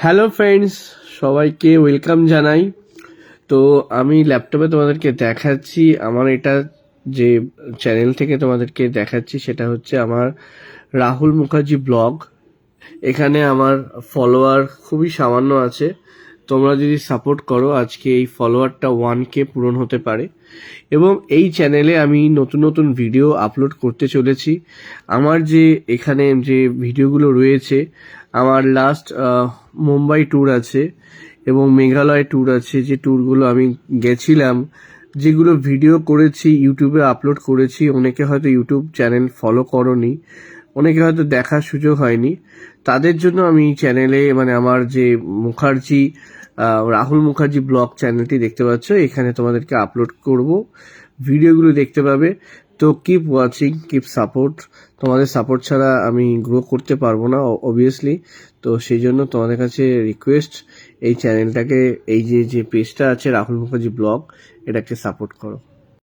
Hello friends, সবাইকে welcome জানাই। তো আমি ল্যাপটপে তোমাদেরকে দেখাচ্ছি আমার এটা যে চ্যানেল থেকে তোমাদেরকে দেখাচ্ছি সেটা হচ্ছে আমার রাহুল মুখার্জি ব্লগ। এখানে আমার ফলোয়ার খুবই সামান্য আছে। তোমরা যদি সাপোর্ট করো আজকে এই ফলোয়ারটা 1K পূরণ হতে পারে। এবং এই চ্যানেলে আমি নতুন নতুন ভিডিও আপলোড করতে চলেছি। আমার যে এখানে যে ভিডিওগুলো রয়েছে, আমার লাস্ট মুম্বাই ট্যুর আছে এবং মেঘালয় ট্যুর আছে, যে ট্যুরগুলো আমি গেছিলাম, যেগুলো ভিডিও করেছি ইউটিউবে আপলোড করেছি। অনেকে হয়তো ইউটিউব চ্যানেল ফলো করনি, অনেকে হয়তো দেখার সুযোগ হয়নি। তাদের জন্য আমি চ্যানেলে মানে আমার যে মুখার্জি রাহুল মুখার্জি ব্লগ চ্যানেলটি দেখতে পাচ্ছ, এখানে তোমাদেরকে আপলোড করব, ভিডিওগুলো দেখতে পাবে। তো কিপ ওয়াচিং, কিপ সাপোর্ট। তোমাদের সাপোর্ট ছাড়া আমি গ্রো করতে পারবো না অবভিয়াসলি। তো সেই জন্য তোমাদের কাছে রিকোয়েস্ট, এই চ্যানেলটাকে, এই যে পেজটা আছে রাহুল মুখার্জি ব্লগ, এটাকে সাপোর্ট করো।